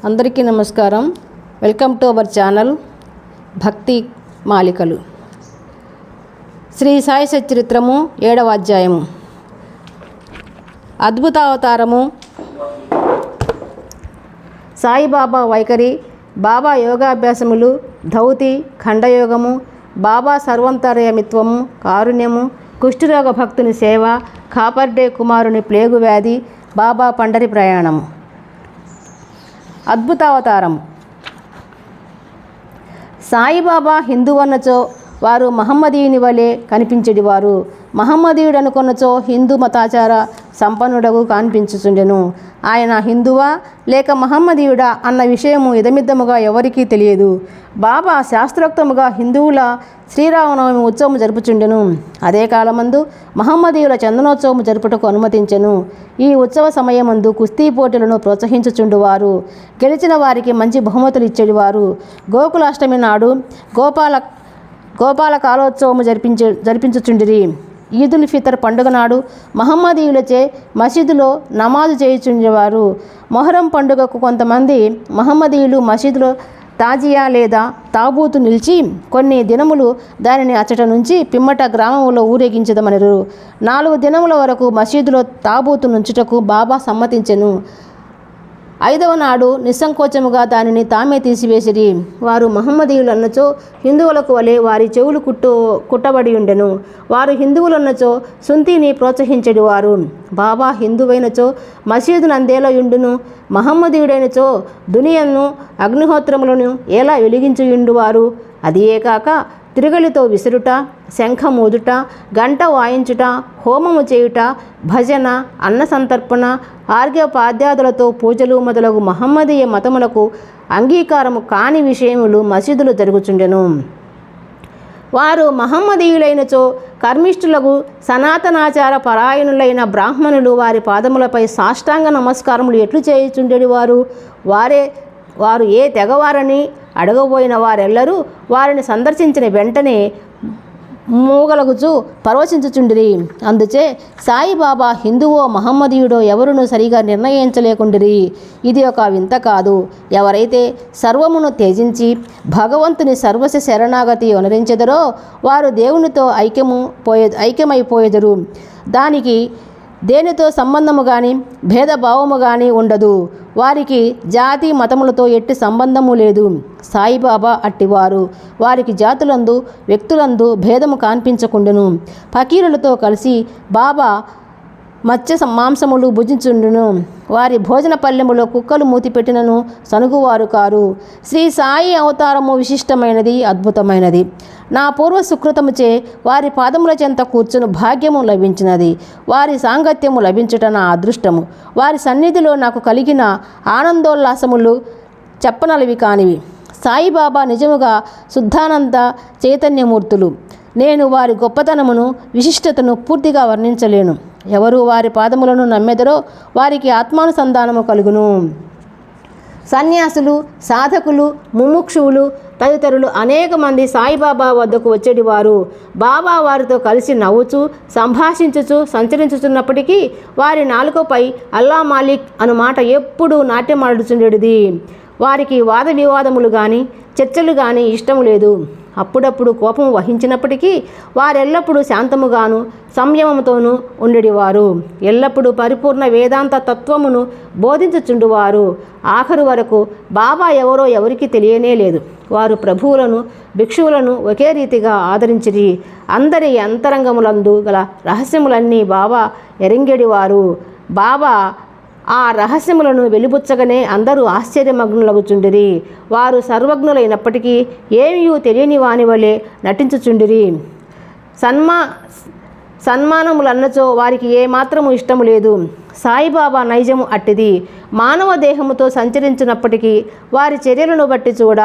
అందరికీ నమస్కారం. Welcome to our channel భక్తి మాలికలు. శ్రీ సాయి సచరిత్రము 7వ అధ్యాయము. అద్భుతావతారము. సాయిబాబా వైఖరి, బాబా యోగాభ్యాసములు, ధౌతి, ఖండయోగము, బాబా సర్వంతర్యమిత్వము, కారుణ్యము, కుష్ఠరోగ భక్తుని సేవ, కాపర్డే కుమారుని ప్లేగు వ్యాధి, బాబా పండరి ప్రయాణము. అద్భుతావతారం. సాయిబాబా హిందువన్నచో వారు మహమ్మదీయుని వలె కనిపించెడివారు. మహమ్మదీయుడనుకొన్నచో హిందూ మతాచార సంపన్నుడగు కనిపించుచుండెను. ఆయన హిందువా లేక మహమ్మదీయుడా అన్న విషయము ఇదమిద్దముగా ఎవరికీ తెలియదు. బాబా శాస్త్రోక్తముగా హిందువుల శ్రీరామనవమి ఉత్సవము జరుపుచుండెను. అదే కాలమందు మహమ్మదీయుల చందనోత్సవము జరుపుటకు అనుమతించెను. ఈ ఉత్సవ సమయమందు కుస్తీ పోటీలను ప్రోత్సహించుచుండువారు. గెలిచిన వారికి మంచి బహుమతులు ఇచ్చేవారు. గోకులాష్టమి నాడు గోపాల కాలోత్సవము జరిపించుచుండిరి. ఈదుల్ ఫితర్ పండుగ నాడు మహమ్మదీయులచే మసీదులో నమాజు చేయుచుండేవారు. మొహరం పండుగకు కొంతమంది మహమ్మదీయులు మసీదులో తాజియా లేదా తాబూతు నిలిచి కొన్ని దినములు దానిని అచ్చట నుంచి పిమ్మట గ్రామంలో ఊరేగించదమనరు. 4 దినముల వరకు మసీదులో తాబూతు నుంచుటకు బాబా సమ్మతించెను. 5వ నాడు నిస్సంకోచముగా దానిని తామే తీసివేసిరి. వారు మహమ్మదీయులన్నచో హిందువులకు వలె వారి చెవులు కుట్టబడి ఉండెను. వారు హిందువులన్నచో సుంతిని ప్రోత్సహించెడివారు. బాబా హిందువైనచో మసీదునందేలా యుండును, మహమ్మదీయుడైనచో దునియను అగ్నిహోత్రములను ఎలా వెలిగించుయుండువారు. అదియే కాక తిరగలితో విసురుట, శంఖమూదుట, గంట వాయించుట, హోమము చేయుట, భజన, అన్న సంతర్పణ, ఆర్ఘ్యపాద్యాదులతో పూజలు మొదలగు మహమ్మదీయ మతములకు అంగీకారము కాని విషయములు మసీదులో జరుగుచుండెను. వారు మహమ్మదీయులైనచో కర్మిష్ఠులకు సనాతనాచార పరాయణులైన బ్రాహ్మణులు వారి పాదములపై సాష్టాంగ నమస్కారములు ఎట్లు చేయుచుండెడి వారు ఏ తెగవారని అడగబోయిన వారెల్లరూ వారిని సందర్శించిన వెంటనే మూగలగుచు పరవశించుచుండిరి. అందుచే సాయిబాబా హిందువో మహమ్మదీయుడో ఎవరును సరిగా నిర్ణయించలేకుండిరి. ఇది ఒక వింత కాదు. ఎవరైతే సర్వమును త్యజించి భగవంతుని సర్వస్వ శరణాగతి అనుసరించెదరో వారు దేవునితో ఐక్యమైపోయేదరు. దానికి దేనితో సంబంధము కానీ భేదభావము కానీ ఉండదు. వారికి జాతి మతములతో ఎట్టి సంబంధము లేదు. సాయిబాబా అట్టివారు. వారికి జాతులందు వ్యక్తులందు భేదము కనిపించకుండును. ఫకీరులతో కలిసి బాబా మత్స్య మాంసములు భుజించుండును. వారి భోజన పల్లెములో కుక్కలు మూతిపెట్టినను సనుగువారు కారు. శ్రీ సాయి అవతారము విశిష్టమైనది, అద్భుతమైనది. నా పూర్వ సుకృతముచే వారి పాదముల చెంత కూర్చుని భాగ్యము లభించినది. వారి సాంగత్యము లభించుట నా అదృష్టము. వారి సన్నిధిలో నాకు కలిగిన ఆనందోల్లాసములు చెప్పనలవి కానివి. సాయిబాబా నిజముగా శుద్ధానంద చైతన్యమూర్తులు. నేను వారి గొప్పతనమును విశిష్టతను పూర్తిగా వర్ణించలేను. ఎవరు వారి పాదములను నమ్మెదరో వారికి ఆత్మానుసంధానము కలుగును. సన్యాసులు, సాధకులు, ముముక్షువులు తదితరులు అనేక మంది సాయిబాబా వద్దకు వచ్చేటివారు. బాబా వారితో కలిసి నవ్వుచూ సంభాషించుచూ సంచరించుచున్నప్పటికీ వారి నాలుకపై అల్లా మాలిక్ అను మాట ఎప్పుడూ నాట్యమాడుచుండేది. వారికి వాద వివాదములు కానీ చర్చలు కానీ ఇష్టము లేదు. అప్పుడప్పుడు కోపం వహించినప్పటికీ వారెల్లప్పుడూ శాంతముగాను సంయమముతోనూ ఉండేవారు. ఎల్లప్పుడూ పరిపూర్ణ వేదాంత తత్వమును బోధించుచుండువారు. ఆఖరు వరకు బాబా ఎవరో ఎవరికి తెలియనే లేదు. వారు ప్రభువులను భిక్షువులను ఒకే రీతిగా ఆదరించిరి. అందరి అంతరంగములందు గల రహస్యములన్నీ బాబా ఎరింగేడివారు. బాబా ఆ రహస్యములను వెలిబుచ్చగానే అందరూ ఆశ్చర్యమగ్నులగుచుండిరి. వారు సర్వజ్ఞులైనప్పటికీ ఏమీ తెలియని వాని వలె నటించుచుండిరి. సన్మానములన్నచో వారికి ఏమాత్రము ఇష్టము లేదు. సాయిబాబా నైజము అట్టిది. మానవ దేహముతో సంచరించినప్పటికీ వారి చర్యలను బట్టి చూడ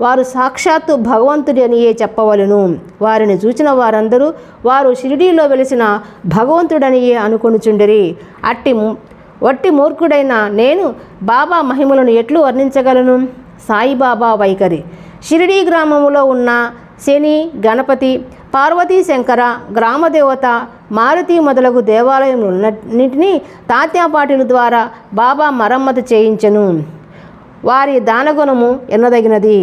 వారు సాక్షాత్తు భగవంతుడి అనియే చెప్పవలెను. వారిని చూచిన వారందరూ వారు షిరిడీలో వెలిసిన భగవంతుడనియే అనుకొనుచుండిరి. వట్టి మూర్ఖుడైన నేను బాబా మహిమలను ఎట్లు వర్ణించగలను? సాయిబాబా వైఖరి. షిరిడీ గ్రామములో ఉన్న శని, గణపతి, పార్వతీ శంకర, గ్రామదేవత, మారుతి మొదలగు దేవాలయములన్నింటినీ తాత్యాపాటిల ద్వారా బాబా మరమ్మతు చేయించెను. వారి దానగుణము ఎన్నదగినది.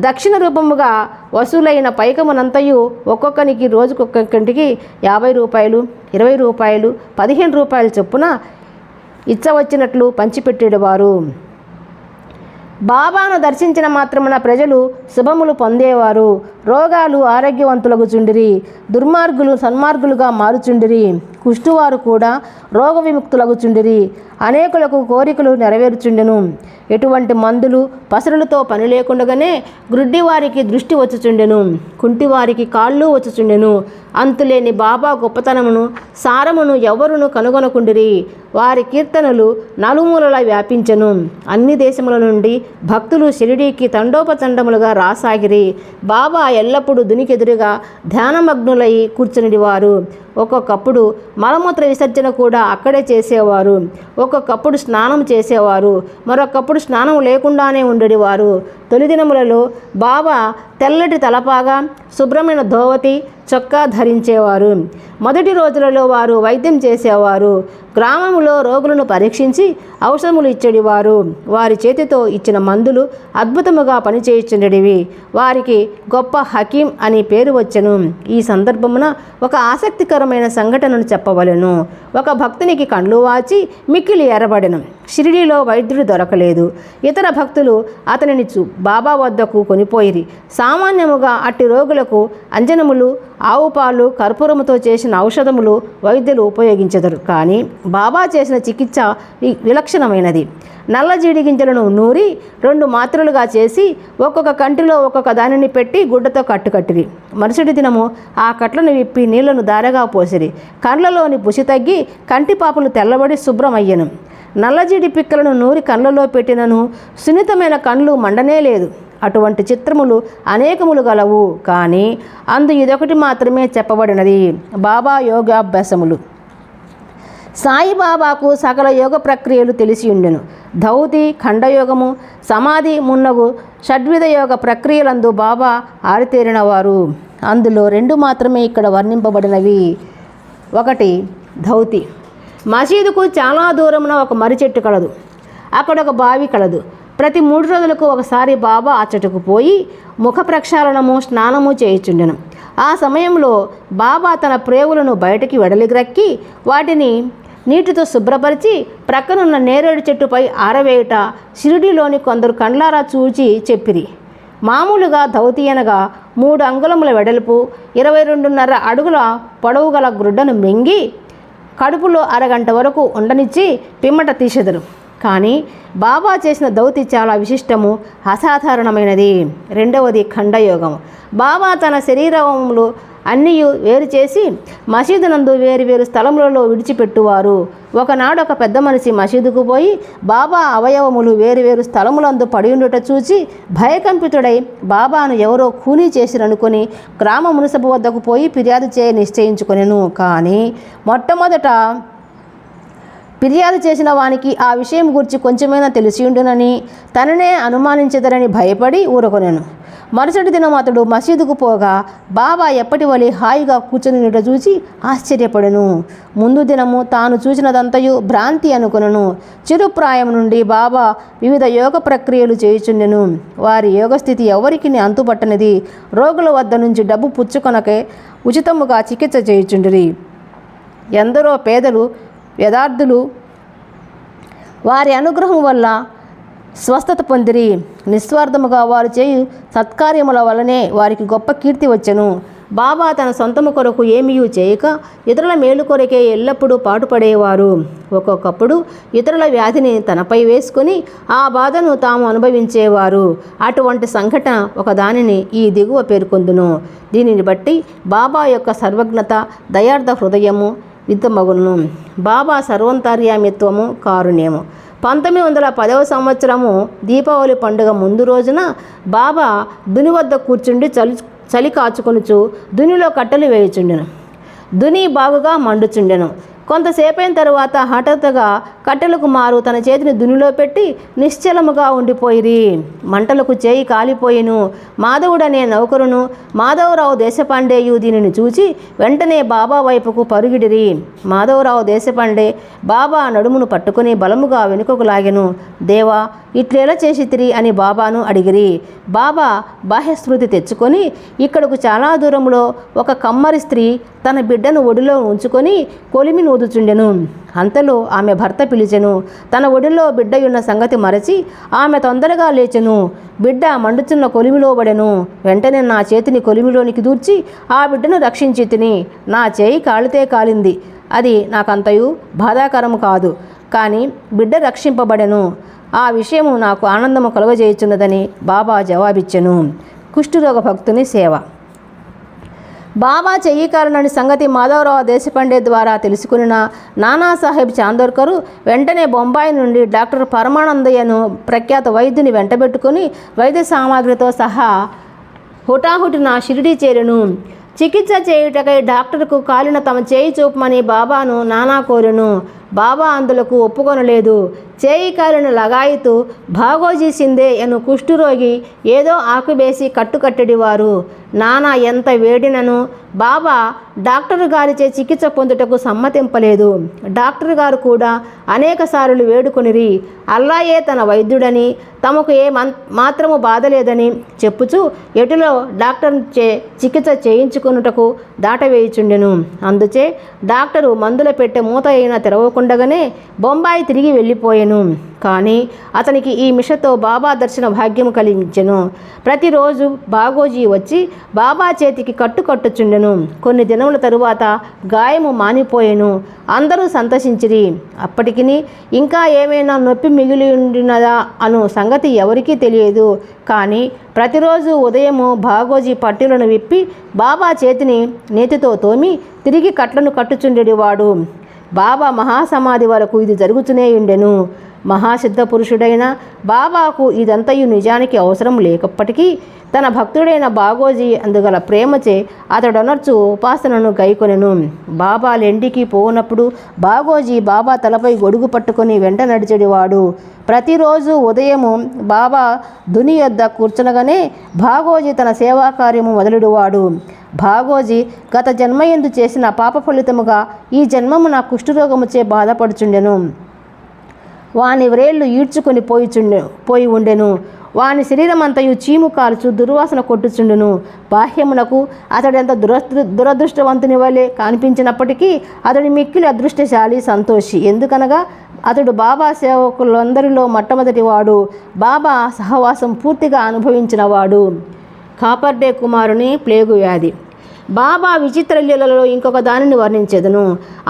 దక్షిణ రూపముగా వసూలైన పైకమునంతయు ఒక్కొక్కనికి రోజుకొక్కొక్కటికి 50 రూపాయలు, 20 రూపాయలు, 15 రూపాయలు చొప్పున ఇచ్చవచ్చినట్లు పంచిపెట్టేవారు. బాబాను దర్శించిన మాత్రమున ప్రజలు శుభములు పొందేవారు. రోగాలు ఆరోగ్యవంతులగుచుండిరి, దుర్మార్గులు సన్మార్గులుగా మారుచుండిరి, కుష్టువారు కూడా రోగ విముక్తులగుచుండిరి, అనేకులకు కోరికలు నెరవేరుచుండెను. ఎటువంటి మందులు పసరులతో పని లేకుండగానే గ్రుడ్డివారికి దృష్టి వచ్చుచుండెను, కుంటివారికి కాళ్ళు వచ్చుచుండెను. అంతులేని బాబా గొప్పతనమును సారమును ఎవరును కనుగొనకుండిరి. వారి కీర్తనలు నలుమూలలా వ్యాపించెను. అన్ని దేశముల నుండి భక్తులు షిరిడీకి తండోపతండములుగా రాసాగిరి. బాబా ఎల్లప్పుడూ దునికెదురుగా ధ్యానమగ్నులై కూర్చునిడివారు. ఒక్కొక్కప్పుడు మలమూత్ర విసర్జన కూడా అక్కడే చేసేవారు. ఒక్కొక్కప్పుడు స్నానం చేసేవారు, మరొకప్పుడు స్నానం లేకుండానే ఉండేవారు. తొలి దినములలో బాబా తెల్లటి తలపాగా, శుభ్రమైన ధోవతి, చొక్కా ధరించేవారు. మొదటి రోజులలో వారు వైద్యం చేసేవారు. గ్రామంలో రోగులను పరీక్షించి ఔషధములు ఇచ్చేవారు. వారి చేతితో ఇచ్చిన మందులు అద్భుతముగా పనిచేయుచుండేవి. వారికి గొప్ప హకీం అని పేరు వచ్చెను. ఈ సందర్భమున ఒక ఆసక్తికరమైన సంఘటనను చెప్పవలెను. ఒక భక్తునికి కండ్లు వాచి మిక్కిలి ఎర్రబడెను. షిరిడీలో వైద్యుడు దొరకలేదు. ఇతర భక్తులు అతనిని బాబా వద్దకు కొనిపోయిరి. సామాన్యముగా అట్టి రోగులకు అంజనములు, ఆవు పాలు, కర్పూరముతో చేసిన ఔషధములు వైద్యులు ఉపయోగించెదరు. కానీ బాబా చేసిన చికిత్స విలక్షణమైనది. నల్ల జీడి గింజలను నూరి 2 మాత్రలుగా చేసి ఒక్కొక్క కంటిలో ఒక్కొక్క దానిని పెట్టి గుడ్డతో కట్టుకట్టిరి. మరుసటి దినము ఆ కట్లను విప్పి నీళ్లను దారగా పోసిరి. కండ్లలోని పుసి తగ్గి కంటిపాపులు తెల్లబడి శుభ్రమయ్యను. నల్లజీడి పిక్కలను నూరి కళ్ళలో పెట్టినను సున్నితమైన కండ్లు మండనే లేదు. అటువంటి చిత్రములు అనేకములు గలవు. కానీ అందు ఇదొకటి మాత్రమే చెప్పబడినది: బాబా యోగాభ్యాసములు. సాయిబాబాకు సకల యోగ ప్రక్రియలు తెలిసి ఉండెను. ధౌతి, ఖండయోగము, సమాధి మున్నగు షడ్విధ యోగ ప్రక్రియలందు బాబా ఆరితేరినవారు. అందులో 2 మాత్రమే ఇక్కడ వర్ణింపబడినవి. 1 ధౌతి. మసీదుకు చాలా దూరమున ఒక మర్రి చెట్టు కలదు. అక్కడ ఒక బావి కలదు. ప్రతి 3 రోజులకు ఒకసారి బాబా ఆ చెట్టుకు పోయి ముఖ ప్రక్షాళనము, స్నానము చేయుచుండెను. ఆ సమయంలో బాబా తన ప్రేవులను బయటికి వెడలిగ్రక్కి వాటిని నీటితో శుభ్రపరిచి ప్రక్కనున్న నేరేడు చెట్టుపై ఆరవేయుట షిరిడీలోని కొందరు కండ్లారా చూచి చెప్పిరి. మామూలుగా ధౌతి అనగా 3 అంగుళముల వెడల్పు, 22.5 అడుగుల పొడవు గల గుడ్డను మింగి కడుపులో అరగంట వరకు ఉండనిచ్చి పిమ్మట తీసెదరు. కానీ బాబా చేసిన ధౌతి చాలా విశిష్టము, అసాధారణమైనది. 2వది ఖండయోగము. బాబా తన శరీరములు అన్నీ వేరు చేసి మసీదునందు వేరు స్థలములలో విడిచిపెట్టువారు. ఒకనాడు ఒక పెద్ద మనిషి మసీదుకు పోయి బాబా అవయవములు వేరు స్థలములందు పడియుండుట చూచి భయకంపితుడై బాబాను ఎవరో ఖూనీ చేసిరనుకొని గ్రామ మున్సబు వద్దకు పోయి ఫిర్యాదు చేయ నిశ్చయించుకొనెను. కానీ మొట్టమొదట ఫిర్యాదు చేసిన వానికి ఆ విషయం గురించి కొంచెమైనా తెలిసియుండునని తననే అనుమానించదరని భయపడి ఊరకొనెను. మరుసటి దినం అతడు మసీదుకు పోగా బాబా ఎప్పటి వలె హాయిగా కూర్చొని చూచి ఆశ్చర్యపడెను. ముందు దినము తాను చూసినదంతయు భ్రాంతి అనుకొనెను. చిరుప్రాయం నుండి బాబా వివిధ యోగ ప్రక్రియలు చేయుచుండెను. వారి యోగస్థితి ఎవరికి అంతుపట్టనిది. రోగుల వద్ద నుంచి డబ్బు పుచ్చుకొనకే ఉచితముగా చికిత్స చేయుచుండిరి. ఎందరో పేదలు, యథార్థులు వారి అనుగ్రహం వల్ల స్వస్థత పొందిరి. నిస్వార్థముగా వారు చేయు సత్కార్యముల వలనే వారికి గొప్ప కీర్తి వచ్చెను. బాబా తన సొంతము కొరకు ఏమీ చేయక ఇతరుల మేలు కొరకే ఎల్లప్పుడూ పాటుపడేవారు. ఒక్కొక్కప్పుడు ఇతరుల వ్యాధిని తనపై వేసుకొని ఆ బాధను తాము అనుభవించేవారు. అటువంటి సంఘటన ఒక దానిని ఈ దిగువ పేర్కొందును. దీనిని బట్టి బాబా యొక్క సర్వజ్ఞత, దయార్థ హృదయము విత్తమగును. బాబా సర్వంతర్యామిత్వము, కారుణ్యము. 1910వ సంవత్సరము దీపావళి పండుగ ముందు రోజున బాబా దుని వద్ద కూర్చుండి చలి కాచుకొనుచు దునిలో కట్టెలు వేయుచుండెను. దుని బాగుగా మండుచుండెను. కొంతసేపైన తరువాత హఠాత్తుగా కట్టెలకు మారు తన చేతిని దునిలో పెట్టి నిశ్చలముగా ఉండిపోయిరి. మంటలకు చేయి కాలిపోయిను. మాధవుడనే నౌకరును మాధవరావు దేశపాండేయు దీనిని చూచి వెంటనే బాబా వైపుకు పరుగిడిరి. మాధవరావు దేశపాండే బాబా నడుమును పట్టుకుని బలముగా వెనుకకు లాగెను. దేవా, ఇట్లేలా చేసితిరి అని బాబాను అడిగిరి. బాబా బాహ్యస్మృతి తెచ్చుకొని ఇక్కడకు చాలా దూరంలో ఒక కమ్మరి స్త్రీ తన బిడ్డను ఒడిలో ఉంచుకొని కొలిమి నూదుచుండెను. అంతలో ఆమె భర్త పిలిచెను. తన ఒడిలో బిడ్డయున్న సంగతి మరచి ఆమె తొందరగా లేచెను. బిడ్డ మండుచున్న కొలిమిలో పడెను. వెంటనే నా చేతిని కొలిమిలోనికి దూర్చి ఆ బిడ్డను రక్షించి తిని. నా చేయి కాలితే కాలింది, అది నాకంతయు బాధాకరము కాదు, కానీ బిడ్డ రక్షింపబడెను. ఆ విషయము నాకు ఆనందము కలుగజేయుచున్నదని బాబా జవాబిచ్చెను. కుష్ఠరోగ భక్తుని సేవ. బాబా చెయ్యి కారణని సంగతి మాధవరావు దేశపాండే ద్వారా తెలుసుకున్న నానాసాహెబ్ చాందోర్కరు వెంటనే బొంబాయి నుండి డాక్టర్ పరమానందయ్యను ప్రఖ్యాత వైద్యుని వెంటబెట్టుకుని వైద్య సామాగ్రితో సహా హుటాహుటిన షిరిడీ చేరెను. చికిత్స చేయుటకై డాక్టర్కు కాలిన తమ చేయి చూపమని బాబాను నానా కోరెను. బాబా అందులకు ఒప్పుకొనలేదు. చేయి కాలిన లగాయితు భాగోజీ సిందే ఎను కుష్ఠరోగి ఏదో ఆకువేసి కట్టుకట్టడివారు. నానా ఎంత వేడినను బాబా డాక్టర్ గారిచే చికిత్స పొందుటకు సమ్మతింపలేదు. డాక్టర్ గారు కూడా అనేకసార్లు వేడుకొనిరి. అల్లాయే తన వైద్యుడని, తమకు మాత్రము బాధ లేదని చెప్పుచూ ఎటులో డాక్టర్ చే చికిత్స చేయించుకున్నటకు దాటవేయుచుండెను. అందుచే డాక్టరు మందుల పెట్టె మూత అయినా తెరవకుండగానే బొంబాయి తిరిగి వెళ్ళిపోయెను. కానీ అతనికి ఈ మిషతో బాబా దర్శన భాగ్యము కలిగించెను. ప్రతిరోజు బాగోజీ వచ్చి బాబా చేతికి కట్టుచుండెను. కొన్ని దినముల తరువాత గాయము మానిపోయెను. అందరూ సంతోషించిరి. అప్పటికి ఇంకా ఏమైనా నొప్పి మిగిలి ఉండినదా అను సంగతి ఎవరికీ తెలియదు. కానీ ప్రతిరోజు ఉదయము బాగోజీ పట్టీలను విప్పి బాబా చేతిని నేతితో తోమి తిరిగి కట్లను కట్టుచుండెడివాడు. బాబా మహాసమాధి వరకు ఇది జరుగుతూనే ఉండెను. మహాసిద్ధ పురుషుడైన బాబాకు ఇదంతయు నిజానికి అవసరం లేకప్పటికీ తన భక్తుడైన బాగోజీ అందుగల ప్రేమచే అతడొనర్చు ఉపాసనను గైకొనెను. బాబా లెండికి పోనప్పుడు బాగోజీ బాబా తలపై గొడుగు పట్టుకొని వెంట నడిచెడివాడు. ప్రతిరోజు ఉదయము బాబా దుని యొద్ద కూర్చునగానే బాగోజీ తన సేవా కార్యము మొదలెడువాడు. బాగోజీ గత జన్మయందు చేసిన పాప ఫలితముగా ఈ జన్మము నా కుష్ఠరోగముచే బాధపడుచుండెను. వాని వ్రేళ్లు ఈడ్చుకొని పోయి ఉండెను. వాని శరీరమంతయు చీము కాల్చు దుర్వాసన కొట్టుచుండును. బాహ్యమునకు అతడెంత దురదృష్టవంతుని వలె కనిపించినప్పటికీ అతడి మిక్కిలి అదృష్టశాలి, సంతోషి. ఎందుకనగా అతడు బాబా సేవకులందరిలో మొట్టమొదటివాడు. బాబా సహవాసం పూర్తిగా అనుభవించినవాడు. కాపర్డే కుమారుని ప్లేగు వ్యాధి. బాబా విచిత్ర లీలలో ఇంకొక దానిని వర్ణించెదను.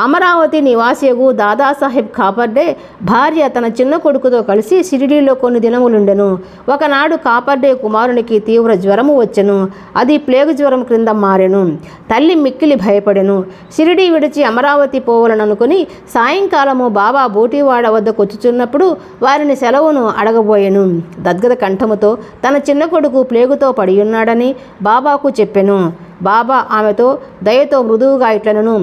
అమరావతి నివాసియగు దాదాసాహెబ్ కాపర్డే భార్య తన చిన్న కొడుకుతో కలిసి షిరిడీలో కొన్ని దినములుండెను. ఒకనాడు కాపర్డే కుమారునికి తీవ్ర జ్వరము వచ్చెను. అది ప్లేగు జ్వరం క్రింద మారెను. తల్లి మిక్కిలి భయపడెను. షిరిడీ విడిచి అమరావతి పోవాలననుకుని సాయంకాలము బాబా బోటివాడ వద్దకు వచ్చుచున్నప్పుడు వారిని సెలవును అడగబోయెను. గద్గద కంఠముతో తన చిన్న కొడుకు ప్లేగుతో పడియున్నాడని బాబాకు చెప్పెను. బాబా ఆమెతో దయతో మృదువుగా ఇట్లనను,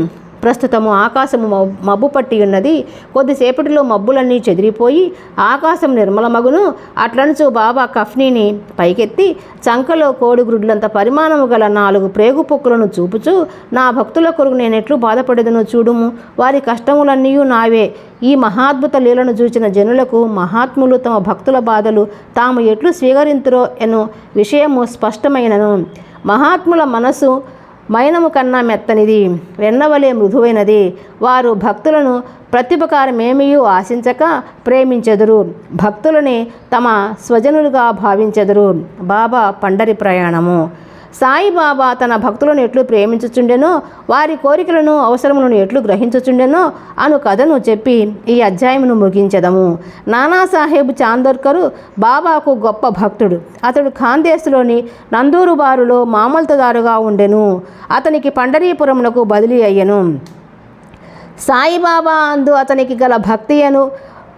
ప్రస్తుతము ఆకాశము మబ్బు పట్టి ఉన్నది. కొద్దిసేపటిలో మబ్బులన్నీ చెదిరిపోయి ఆకాశం నిర్మలమగును. అట్లనుచు బాబా కఫ్నీని పైకెత్తి చంకలో కోడిగ్రుడ్లంత పరిమాణము గల 4 ప్రేగు పొక్కులను చూపుచూ, నా భక్తుల కొరకు నేనెట్లు బాధపడేదనో చూడుము. వారి కష్టములన్నీ నావే. ఈ మహాద్భుత లీలను చూచిన జనులకు మహాత్ములు తమ భక్తుల బాధలు తాము ఎట్లు స్వీకరింతురో ఎను విషయము స్పష్టమైనను. మహాత్ముల మనసు మైనము కన్నా మెత్తనిది, వెన్నవలే మృదువైనది. వారు భక్తులను ప్రత్యుపకారమేమియూ ఆశించక ప్రేమించెదరు. భక్తులని తమ స్వజనులుగా భావించెదరు. బాబా పండరి ప్రయాణము. సాయిబాబా తన భక్తులను ఎట్లు ప్రేమించుచుండెనో, వారి కోరికలను అవసరములను ఎట్లు గ్రహించుచుండెనో అను కథను చెప్పి ఈ అధ్యాయమును ముగించెదము. నానాసాహెబ్ చాందోర్కరు బాబాకు గొప్ప భక్తుడు. అతడు ఖాందేశ్లోని నందూరు బారులో మామల్తదారుగా ఉండెను. అతనికి పండరీపురమునకు బదిలీ అయ్యెను. సాయిబాబా అందు అతనికి గల భక్తియను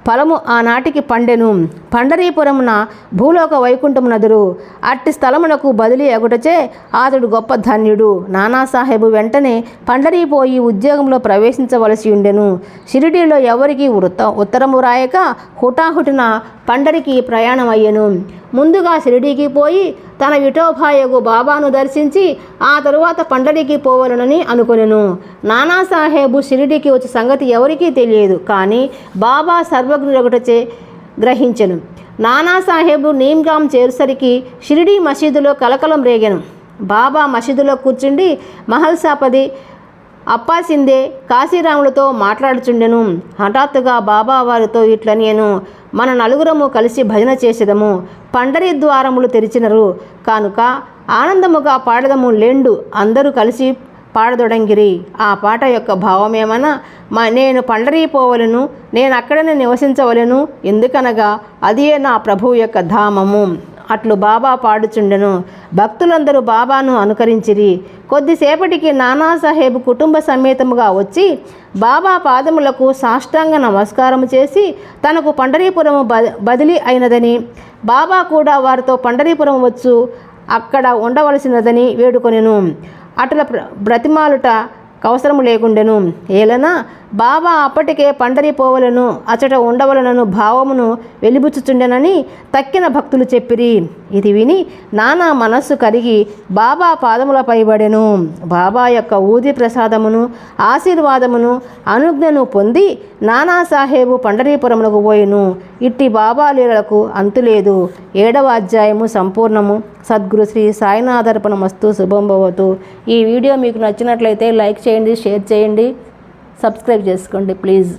ఫలము ఆనాటికి పండెను. పండరీపురమున భూలోక వైకుంఠమునదురు. అట్టి స్థలమునకు బదిలీ అగుటచే అతడు గొప్ప ధన్యుడు. నానాసాహెబు వెంటనే పండరీపోయి ఉద్యోగంలో ప్రవేశించవలసి ఉండెను. షిరిడీలో ఎవరికి ఉత్తరము రాయక హుటాహుటిన పండరికి ప్రయాణం అయ్యెను. ముందుగా షిరిడీకి పోయి తన విఠోబాయగు బాబాను దర్శించి ఆ తరువాత పండరికి పోవాలనని అనుకొనెను. నానాసాహెబు షిరిడీకి వచ్చే సంగతి ఎవరికీ తెలియదు. కానీ బాబా సర్వజ్ఞుడొకటచే గ్రహించెను. నానాసాహెబు నీమ్గాం చేరుసరికి షిరిడీ మసీదులో కలకలం రేగెను. బాబా మసీదులో కూర్చుండి మహల్సాపది అప్పాసిందే కాశీరాములతో మాట్లాడుచుండెను. హఠాత్తుగా బాబా వారితో ఇట్లనేను, మన నలుగురము కలిసి భజన చేసేదము. పండరీ ద్వారములు తెరిచినరు కనుక ఆనందముగా పాడదము లెండు. అందరూ కలిసి పాడదొడంగిరి. ఆ పాట యొక్క భావమేమన్నా, నేను పండరీ పోవలను, నేను అక్కడనే నివసించవలను, ఎందుకనగా అదియే నా ప్రభువు యొక్క ధామము. అట్లు బాబా పాడుచుండెను. భక్తులందరూ బాబాను అనుకరించిరి. కొద్దిసేపటికి నానాసాహెబ్ కుటుంబ సమేతముగా వచ్చి బాబా పాదములకు సాష్టాంగ నమస్కారం చేసి తనకు పండరీపురము బదిలీ అయినదని, బాబా కూడా వారితో పండరీపురం వచ్చు అక్కడ ఉండవలసినదని వేడుకొనెను. అటుల బ్రతిమాలుట అవసరము లేకుండెను. ఏలన బాబా అప్పటికే పండరీ పోవలను, అచట ఉండవలనను భావమును వెలిబుచ్చుచుండెనని తక్కిన భక్తులు చెప్పిరి. ఇది విని నానా మనస్సు కరిగి బాబా పాదములపై పడెను. బాబా యొక్క ఊది ప్రసాదమును ఆశీర్వాదమును అనుజ్ఞను పొంది నానాసాహెబు పండరీపురమునకు పోయెను. ఇట్టి బాబా లీలలకు అంతులేదు. 7వ అధ్యాయము సంపూర్ణము. సద్గురు శ్రీ సాయినాథర్పణమస్తు. శుభం భవతు. ఈ వీడియో మీకు నచ్చినట్లయితే లైక్ చేయండి, షేర్ చేయండి, సబ్స్క్రైబ్ చేసుకోండి ప్లీజ్.